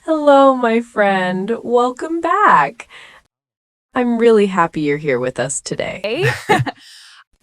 Hello, my friend. Welcome back. I'm really happy you're here with us today.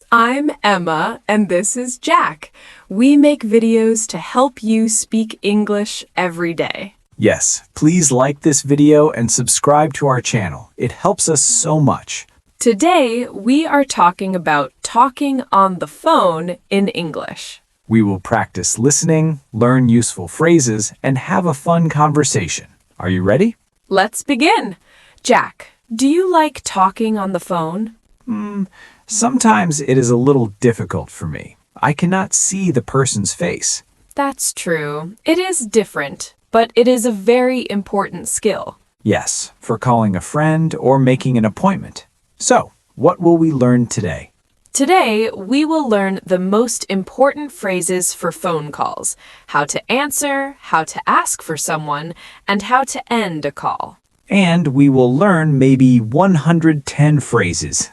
I'm Emma, and this is Jack. We make videos to help you speak English every day. Yes, please like this video and subscribe to our channel. It helps us so much. Today, we are talking about talking on the phone in English. We will practice listening, learn useful phrases, and have a fun conversation. Are you ready? Let's begin. Jack, do you like talking on the phone? Sometimes it is a little difficult for me. I cannot see the person's face. That's true. It is different, but it is a very important skill. Yes, for calling a friend or making an appointment. So, what will we learn today? Today, we will learn the most important phrases for phone calls, how to answer, how to ask for someone, and how to end a call. And we will learn maybe 110 phrases.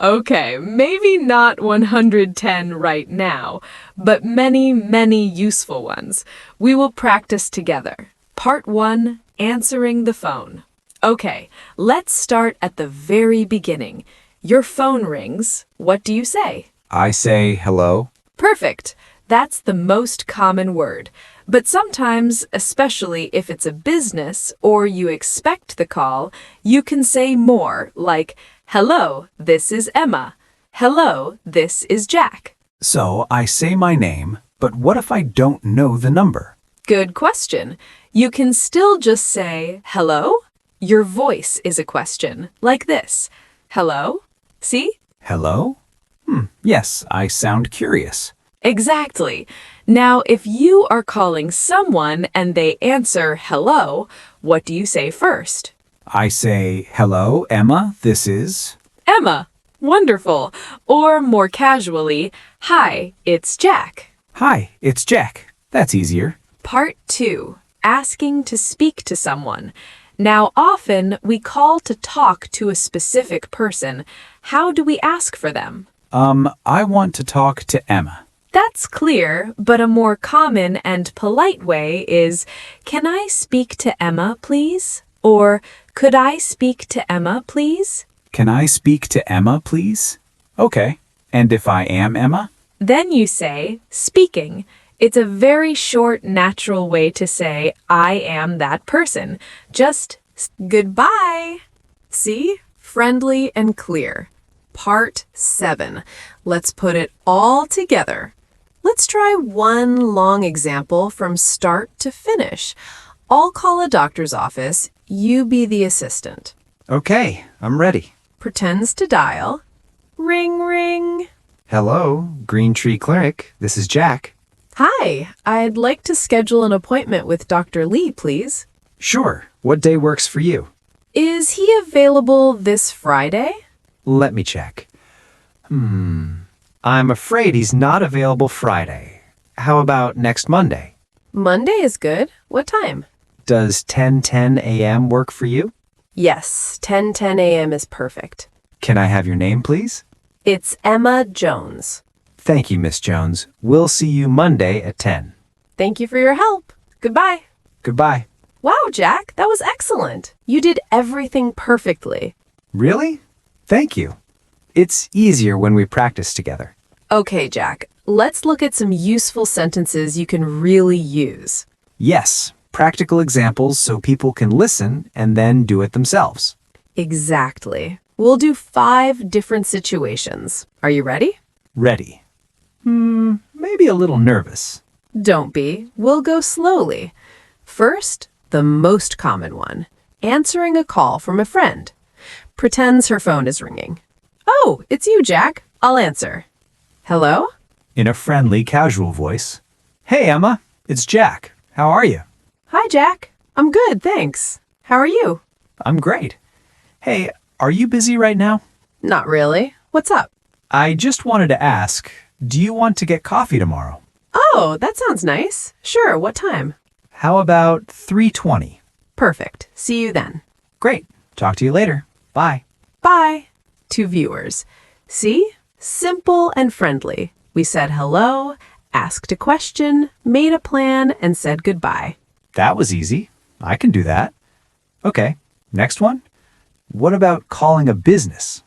Okay, maybe not 110 right now, but many, many useful ones. We will practice together. Part 1, answering the phone. Okay, let's start at the very beginning. Your phone rings. What do you say? I say hello. Perfect. That's the most common word. But sometimes, especially if it's a business or you expect the call, you can say more, like, "Hello, this is Emma. Hello, this is Jack." So I say my name, but what if I don't know the number? Good question. You can still just say, "Hello?" Your voice is a question, like this. "Hello?" See? Hello? Yes, I sound curious. Exactly. Now, if you are calling someone and they answer hello, what do you say first? I say, hello, Emma, this is... Emma. Wonderful. Or more casually, hi, it's Jack. Hi, it's Jack. That's easier. Part 2. Asking to speak to someone. Now, often we call to talk to a specific person. How do we ask for them? I want to talk to Emma. That's clear, but a more common and polite way is, "Can I speak to Emma, please?" Or, "Could I speak to Emma, please?" Can I speak to Emma, please? Okay. And if I am Emma? Then you say, "Speaking." It's a very short, natural way to say, "I am that person." Just goodbye. See? Friendly and clear. Part 7. Let's put it all together. Let's try one long example from start to finish. I'll call a doctor's office. You be the assistant. Okay, I'm ready. Pretends to dial. Ring, ring. Hello, Green Tree Clinic. This is Jack. Hi, I'd like to schedule an appointment with Dr. Lee, please. Sure. What day works for you? Is he available this Friday? Let me check. I'm afraid he's not available Friday. How about next Monday? Monday is good. What time? Does 10:10 a.m. work for you? Yes, 10:10 a.m. is perfect. Can I have your name, please? It's Emma Jones. Thank you, Miss Jones. We'll see you Monday at 10. Thank you for your help. Goodbye. Goodbye. Wow, Jack, that was excellent. You did everything perfectly. Really? Thank you. It's easier when we practice together. Okay, Jack, let's look at some useful sentences you can really use. Yes, practical examples so people can listen and then do it themselves. Exactly. We'll do 5 different situations. Are you ready? Ready. Maybe a little nervous. Don't be. We'll go slowly. First, the most common one. Answering a call from a friend. Pretends her phone is ringing. "Oh, it's you, Jack. I'll answer." "Hello?" In a friendly, casual voice. Hey, Emma, it's Jack. How are you? "Hi, Jack. I'm good, thanks. How are you?" I'm great. Hey, are you busy right now? "Not really. What's up?" I just wanted to ask, do you want to get coffee tomorrow? "Oh, that sounds nice. Sure, what time?" How about 3:20? "Perfect. See you then." Great. Talk to you later. Bye. Bye. To viewers. See? Simple and friendly. We said hello, asked a question, made a plan, and said goodbye. That was easy. I can do that. Okay, next one. What about calling a business?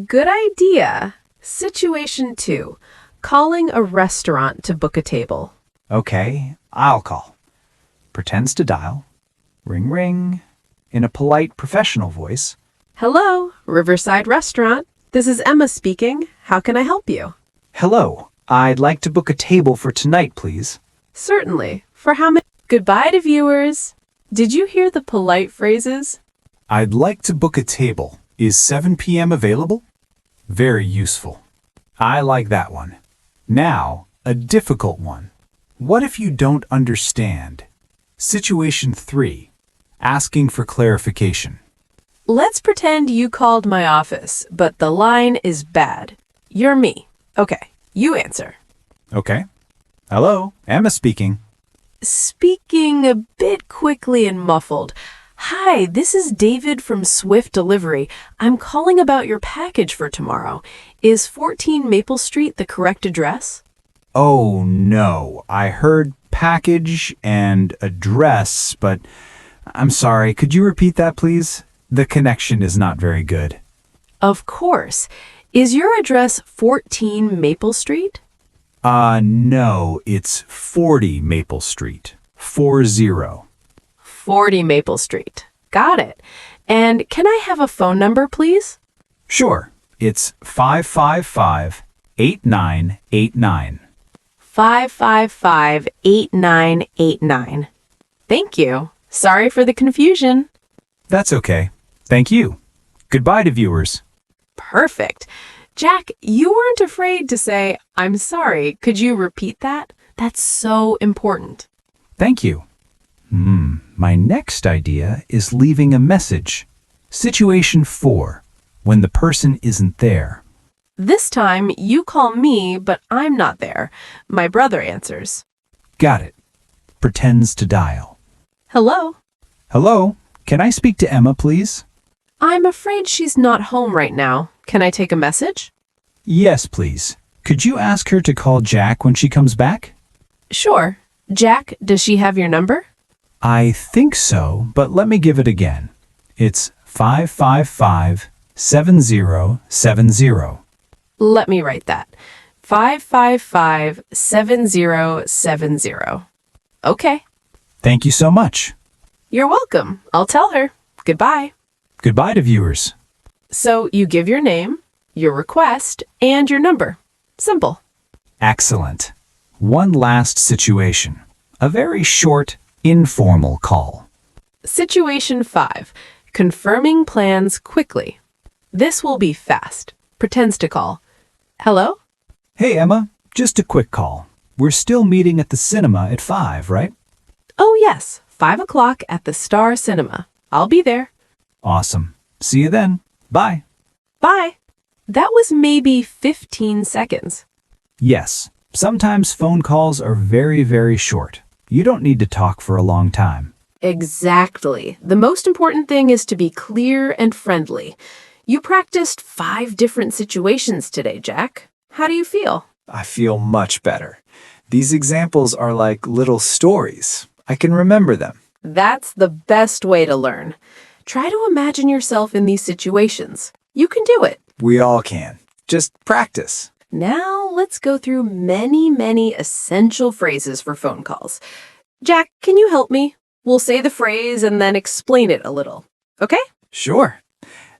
Good idea. Situation 2. Calling a restaurant to book a table. Okay, I'll call. Pretends to dial. Ring, ring. In a polite, professional voice. Hello, Riverside Restaurant. This is Emma speaking. How can I help you? Hello, I'd like to book a table for tonight, please. Certainly. For how many? Goodbye to viewers. Did you hear the polite phrases? I'd like to book a table. Is 7 p.m. available? Very useful. I like that one. Now, a difficult one. What if you don't understand? Situation 3. Asking for clarification. Let's pretend you called my office, but the line is bad. You're me. Okay, you answer. Okay. Hello, Emma speaking. Speaking a bit quickly and muffled. Hi, this is David from Swift Delivery. I'm calling about your package for tomorrow. Is 14 Maple Street the correct address? Oh, no. I heard package and address, but I'm sorry. Could you repeat that, please? The connection is not very good. Of course. Is your address 14 Maple Street? No, it's 40 Maple Street. 40. 40 Maple Street. Got it. And can I have a phone number, please? Sure. It's 555-8989. 555-8989. Thank you. Sorry for the confusion. That's okay. Thank you. Goodbye to viewers. Perfect. Jack, you weren't afraid to say, I'm sorry. Could you repeat that? That's so important. Thank you. My next idea is leaving a message. Situation 4. When the person isn't there. This time, you call me, but I'm not there. My brother answers. Got it. Pretends to dial. Hello? Hello, can I speak to Emma, please? I'm afraid she's not home right now. Can I take a message? Yes, please. Could you ask her to call Jack when she comes back? Sure. Jack, does she have your number? I think so, but let me give it again. It's 555-7070. Let me write that. 555-7070. Okay. Thank you so much. You're welcome. I'll tell her. Goodbye. Goodbye to viewers. So you give your name, your request, and your number. Simple. Excellent. One last situation. A very short, informal call. Situation 5. Confirming plans quickly. This will be fast. Pretends to call. Hello? Hey, Emma. Just a quick call. We're still meeting at the cinema at 5, right? Oh, yes. 5 o'clock at the Star Cinema. I'll be there. Awesome. See you then. Bye. Bye. That was maybe 15 seconds. Yes, sometimes phone calls are very, very short. You don't need to talk for a long time. Exactly. The most important thing is to be clear and friendly. You practiced 5 different situations today, Jack. How do you feel? I feel much better. These examples are like little stories. I can remember them. That's the best way to learn. Try to imagine yourself in these situations. You can do it. We all can. Just practice. Now let's go through many essential phrases for phone calls. Jack, can you help me? We'll say the phrase and then explain it a little. Okay? Sure.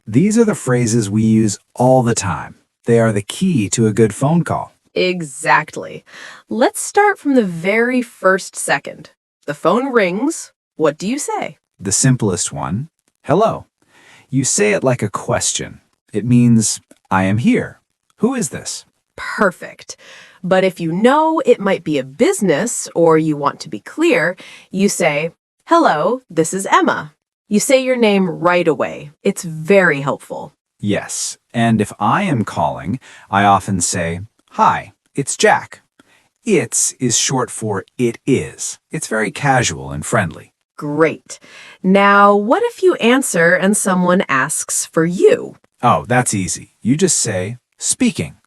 These are the phrases we use all the time. They are the key to a good phone call. Exactly. Let's start from the very first second. The phone rings. What do you say? The simplest one, hello. You say it like a question. It means, I am here. Who is this? Perfect. But if you know it might be a business or you want to be clear, you say, hello, this is Emma. You say your name right away. It's very helpful. Yes, and if I am calling, I often say, hi, it's Jack. It's is short for it is. It's very casual and friendly. Great. Now, what if you answer and someone asks for you? Oh, that's easy. You just say, speaking.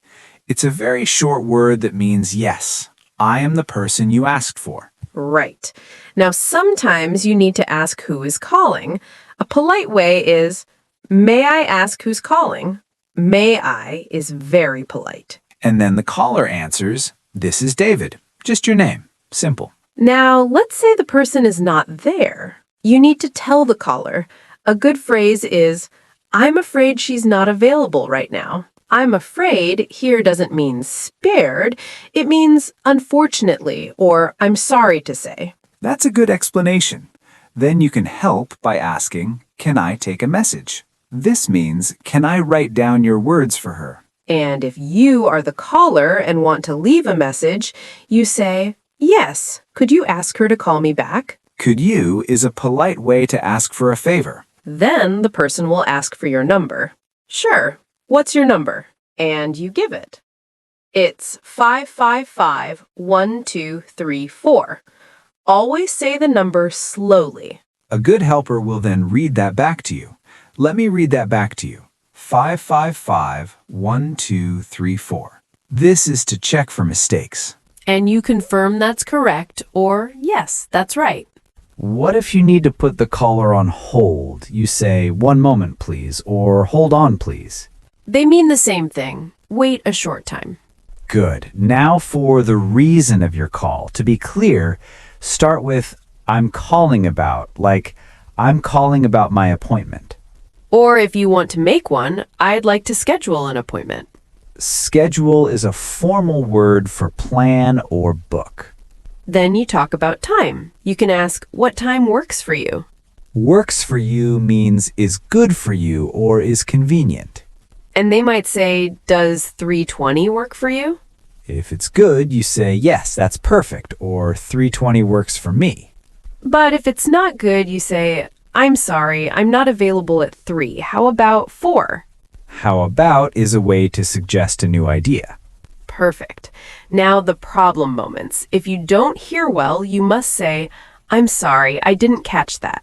It's a very short word that means yes. I am the person you asked for. Right. Now, sometimes you need to ask who is calling. A polite way is, may I ask who's calling? May I is very polite. And then the caller answers, this is David. Just your name. Simple. Now, let's say the person is not there. You need to tell the caller. A good phrase is, I'm afraid she's not available right now. I'm afraid here doesn't mean spared. It means unfortunately, or I'm sorry to say. That's a good explanation. Then you can help by asking, can I take a message? This means, can I write down your words for her? And if you are the caller and want to leave a message, you say, yes, could you ask her to call me back? Could you is a polite way to ask for a favor. Then the person will ask for your number. Sure, what's your number? And you give it. It's 555-1234. Always say the number slowly. A good helper will then read that back to you. Let me read that back to you. 555-1234. This is to check for mistakes. And you confirm that's correct or yes, that's right. What if you need to put the caller on hold? You say, 1 moment, please, or hold on, please. They mean the same thing. Wait a short time. Good. Now for the reason of your call. To be clear, start with, I'm calling about, like, I'm calling about my appointment. Or if you want to make one, I'd like to schedule an appointment. Schedule is a formal word for plan or book. Then you talk about time. You can ask, what time works for you? Works for you means is good for you or is convenient. And they might say, does 3:20 work for you? If it's good, you say, yes, that's perfect, or 3:20 works for me. But if it's not good, you say, I'm sorry, I'm not available at 3. How about 4? How about is a way to suggest a new idea. Perfect. Now the problem moments. If you don't hear well, you must say, I'm sorry, I didn't catch that.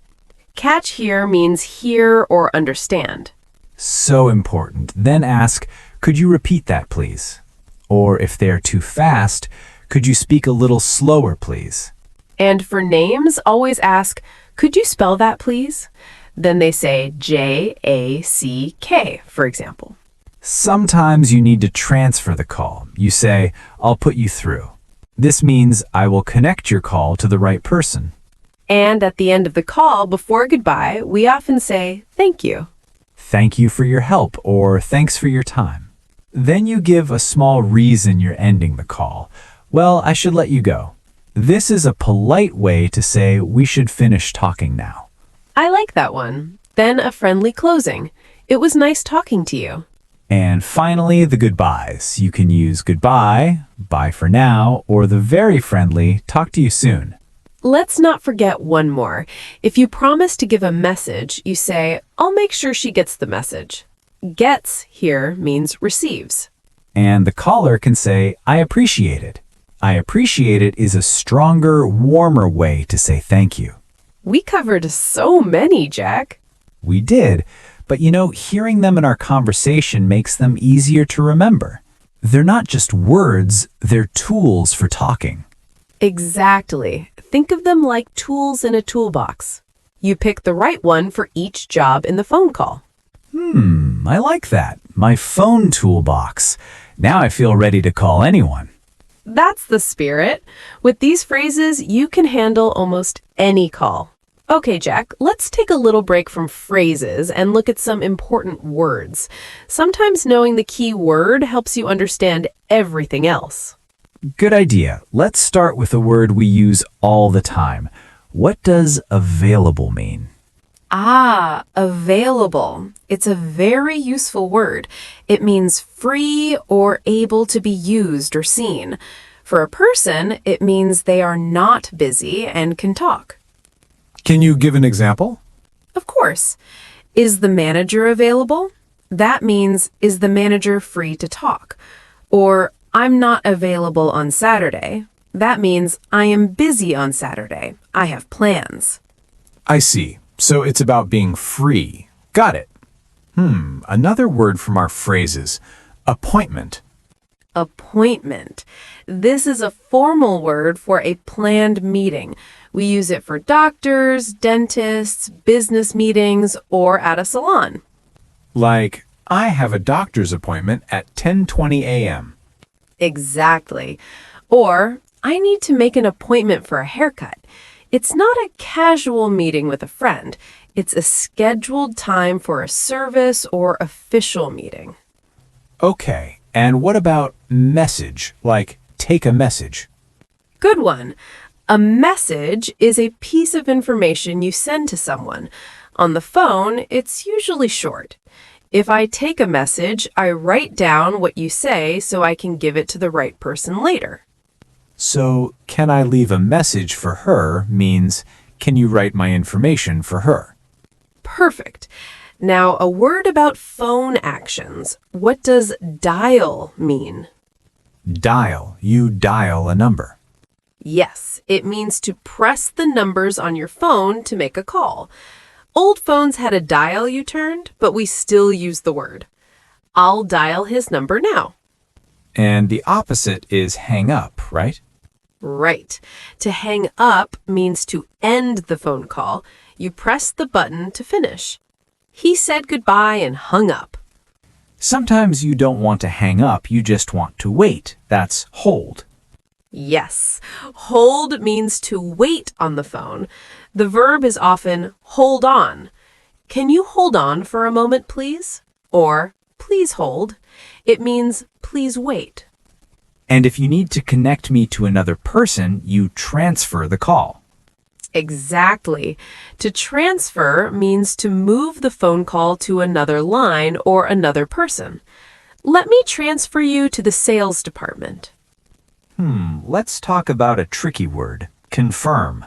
Catch here means hear or understand. So important. Then ask, could you repeat that, please? Or if they're too fast, could you speak a little slower, please? And for names, always ask, could you spell that, please? Then they say Jack, for example. Sometimes you need to transfer the call. You say, I'll put you through. This means I will connect your call to the right person. And at the end of the call, before goodbye, we often say, thank you. Thank you for your help, or thanks for your time. Then you give a small reason you're ending the call. Well, I should let you go. This is a polite way to say we should finish talking now. I like that one. Then a friendly closing. It was nice talking to you. And finally, the goodbyes. You can use goodbye, bye for now, or the very friendly, talk to you soon. Let's not forget one more. If you promise to give a message, you say, I'll make sure she gets the message. Gets here means receives. And the caller can say, I appreciate it. I appreciate it is a stronger, warmer way to say thank you. We covered so many, Jack. We did, but hearing them in our conversation makes them easier to remember. They're not just words, they're tools for talking. Exactly. Think of them like tools in a toolbox. You pick the right one for each job in the phone call. I like that. My phone toolbox. Now I feel ready to call anyone. That's the spirit. With these phrases, you can handle almost any call. Okay, Jack, let's take a little break from phrases and look at some important words. Sometimes knowing the key word helps you understand everything else. Good idea. Let's start with a word we use all the time. What does available mean? Available. It's a very useful word. It means free or able to be used or seen. For a person, it means they are not busy and can talk. Can you give an example? Of course. Is the manager available? That means, is the manager free to talk? Or, I'm not available on Saturday. That means, I am busy on Saturday. I have plans. I see. So it's about being free. Got it. Another word from our phrases. Appointment. Appointment. This is a formal word for a planned meeting. We use it for doctors, dentists, business meetings, or at a salon. Like, I have a doctor's appointment at 10:20 a.m. Exactly. Or, I need to make an appointment for a haircut. It's not a casual meeting with a friend. It's a scheduled time for a service or official meeting. Okay, and what about message, like take a message? Good one. A message is a piece of information you send to someone. On the phone, it's usually short. If I take a message, I write down what you say so I can give it to the right person later. So, can I leave a message for her means, can you write my information for her? Perfect. Now, a word about phone actions. What does dial mean? Dial, you dial a number. Yes, it means to press the numbers on your phone to make a call. Old phones had a dial you turned, but we still use the word. I'll dial his number now. And the opposite is hang up, right? Right. To hang up means to end the phone call. You press the button to finish. He said goodbye and hung up. Sometimes you don't want to hang up, you just want to wait. That's hold. Yes. Hold means to wait on the phone. The verb is often hold on. Can you hold on for a moment, please? Or please hold. It means please wait. And if you need to connect me to another person, you transfer the call. Exactly. To transfer means to move the phone call to another line or another person. Let me transfer you to the sales department. Let's talk about a tricky word, confirm.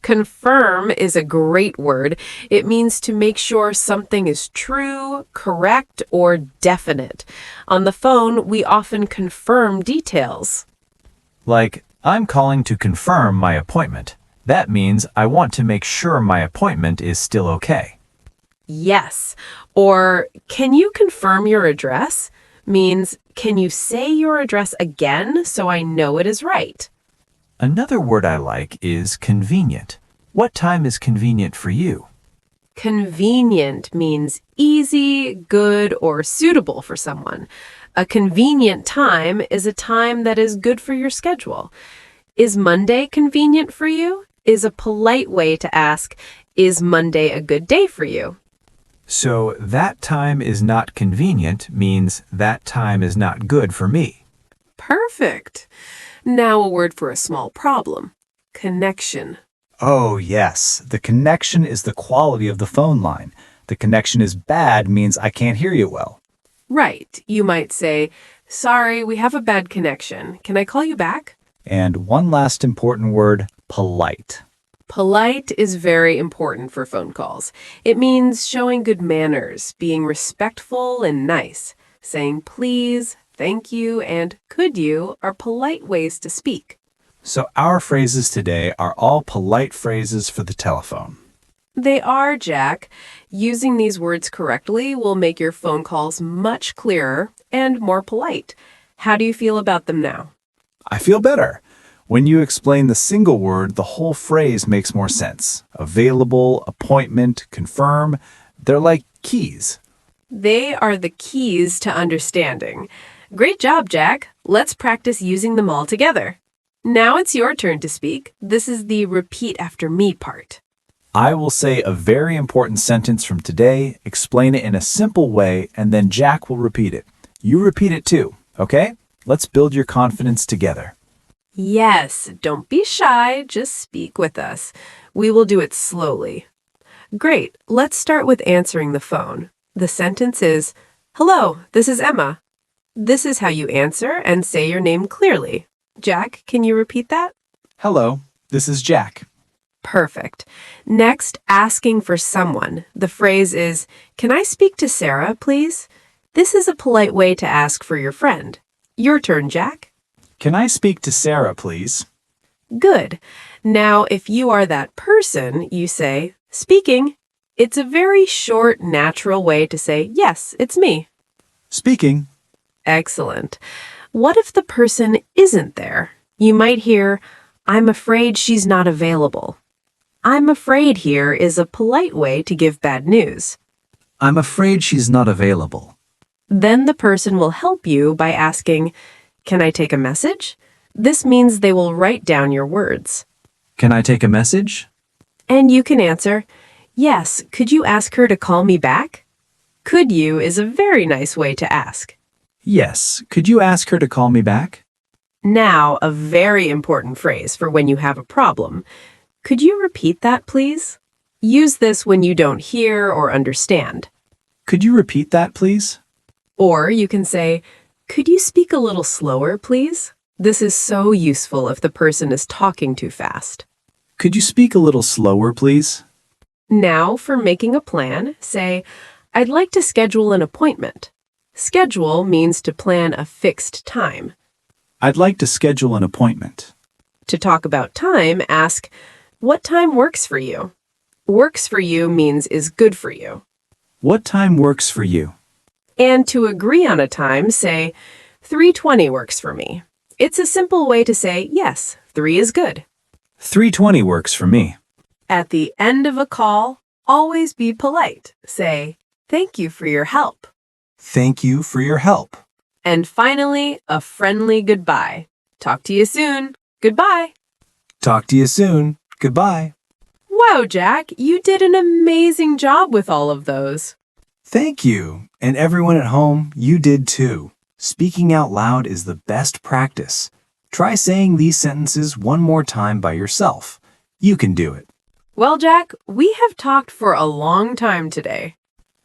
Confirm is a great word. It means to make sure something is true, correct, or definite. On the phone, we often confirm details. Like, I'm calling to confirm my appointment. That means I want to make sure my appointment is still okay. Yes. Or, can you confirm your address? Means, can you say your address again so I know it is right? Another word I like is convenient. What time is convenient for you? Convenient means easy, good, or suitable for someone. A convenient time is a time that is good for your schedule. Is Monday convenient for you? Is a polite way to ask, is Monday a good day for you? So, that time is not convenient means that time is not good for me. Perfect. Now a word for a small problem. Connection. Oh, yes. The connection is the quality of the phone line. The connection is bad means I can't hear you well. Right. You might say, sorry, we have a bad connection. Can I call you back? And one last important word, polite. Polite is very important for phone calls. It means showing good manners, being respectful and nice. Saying please, thank you, and could you are polite ways to speak. So our phrases today are all polite phrases for the telephone. They are, Jack. Using these words correctly will make your phone calls much clearer and more polite. How do you feel about them now? I feel better. When you explain the single word, the whole phrase makes more sense. Available, appointment, confirm, they're like keys. They are the keys to understanding. Great job, Jack. Let's practice using them all together. Now it's your turn to speak. This is the repeat after me part. I will say a very important sentence from today, explain it in a simple way, and then Jack will repeat it. You repeat it too, okay? Let's build your confidence together. Yes, don't be shy. Just speak with us. We will do it slowly. Great. Let's start with answering the phone. The sentence is, hello, this is Emma. This is how you answer and say your name clearly. Jack, can you repeat that? Hello, this is Jack. Perfect. Next, asking for someone. The phrase is, can I speak to Sarah, please? This is a polite way to ask for your friend. Your turn, Jack. Can I speak to Sarah, please? Good. Now, if you are that person, you say, speaking. It's a very short, natural way to say, yes, it's me. Speaking. Excellent. What if the person isn't there? You might hear, I'm afraid she's not available. I'm afraid here is a polite way to give bad news. I'm afraid she's not available. Then the person will help you by asking, Can I take a message? This means they will write down your words. Can I take a message? And you can answer, Yes, could you ask her to call me back? Could you is a very nice way to ask. Yes, could you ask her to call me back? Now, a very important phrase for when you have a problem. Could you repeat that, please? Use this when you don't hear or understand. Could you repeat that, please? Or you can say, Could you speak a little slower, please? This is so useful if the person is talking too fast. Could you speak a little slower, please? Now, for making a plan, say, I'd like to schedule an appointment. Schedule means to plan a fixed time. I'd like to schedule an appointment. To talk about time, ask, What time works for you? Works for you means is good for you. What time works for you? And to agree on a time, say, 3:20 works for me. It's a simple way to say, yes, 3 is good. 3:20 works for me. At the end of a call, always be polite. Say, thank you for your help. Thank you for your help. And finally, a friendly goodbye. Talk to you soon. Goodbye. Talk to you soon. Goodbye. Wow, Jack, you did an amazing job with all of those. Thank you. And everyone at home, you did too. Speaking out loud is the best practice. Try saying these sentences one more time by yourself. You can do it. Well, Jack, we have talked for a long time today.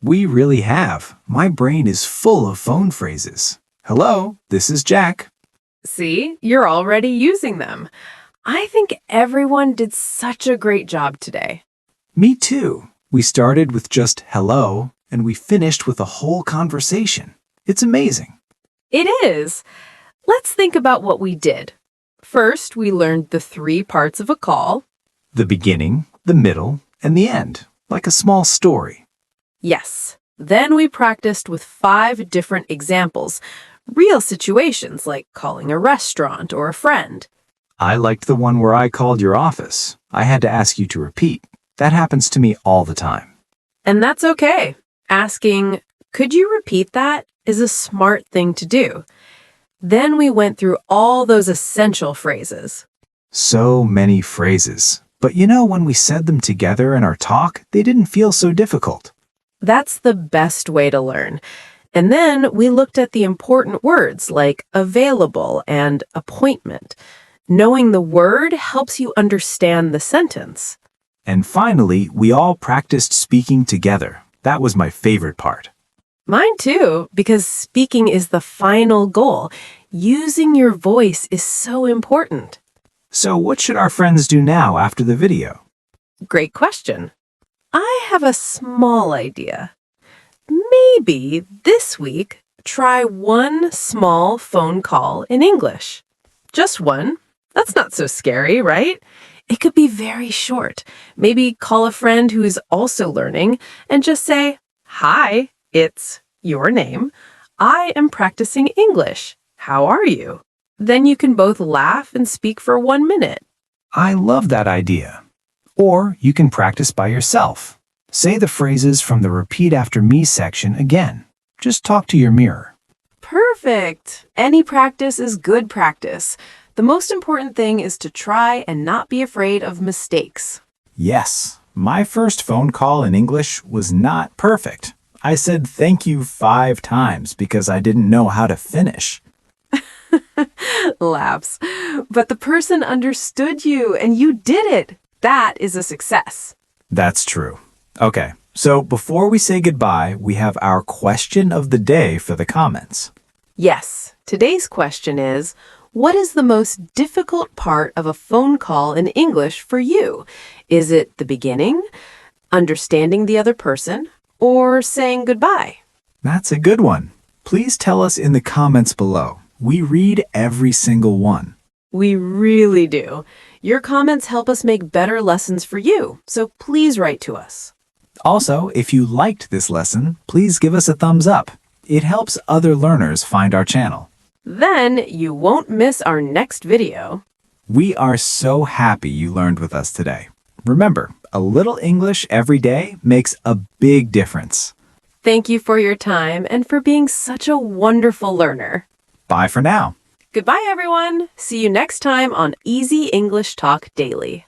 We really have. My brain is full of phone phrases. Hello, this is Jack. See, you're already using them. I think everyone did such a great job today. Me too. We started with just hello, and we finished with a whole conversation. It's amazing. It is. Let's think about what we did. First, we learned the 3 parts of a call. The beginning, the middle, and the end, like a small story. Yes. Then we practiced with 5 different examples, real situations like calling a restaurant or a friend. I liked the one where I called your office. I had to ask you to repeat. That happens to me all the time. And that's okay. Asking, could you repeat that, is a smart thing to do. Then we went through all those essential phrases. So many phrases. But you know, when we said them together in our talk, they didn't feel so difficult. That's the best way to learn. And then we looked at the important words like available and appointment. Knowing the word helps you understand the sentence. And finally, we all practiced speaking together. That was my favorite part. Mine too, because speaking is the final goal. Using your voice is so important. So what should our friends do now after the video? Great question. I have a small idea. Maybe this week, try one small phone call in English. Just one. That's not so scary, right? It could be very short. Maybe call a friend who is also learning and just say, Hi, it's your name. I am practicing English. How are you? Then you can both laugh and speak for 1 minute. I love that idea. Or you can practice by yourself. Say the phrases from the repeat after me section again. Just talk to your mirror. Perfect. Any practice is good practice. The most important thing is to try and not be afraid of mistakes. Yes, my first phone call in English was not perfect. I said thank you 5 times because I didn't know how to finish. Laughs. But the person understood you and you did it. That is a success. That's true. Okay, so before we say goodbye, we have our question of the day for the comments. Yes, today's question is, what is the most difficult part of a phone call in English for you? Is it the beginning, understanding the other person, or saying goodbye? That's a good one. Please tell us in the comments below. We read every single one. We really do. Your comments help us make better lessons for you, so please write to us. Also, if you liked this lesson, please give us a thumbs up. It helps other learners find our channel. Then you won't miss our next video. We are so happy you learned with us today. Remember, a little English every day makes a big difference. Thank you for your time and for being such a wonderful learner. Bye for now. Goodbye, everyone. See you next time on Easy English Talk Daily.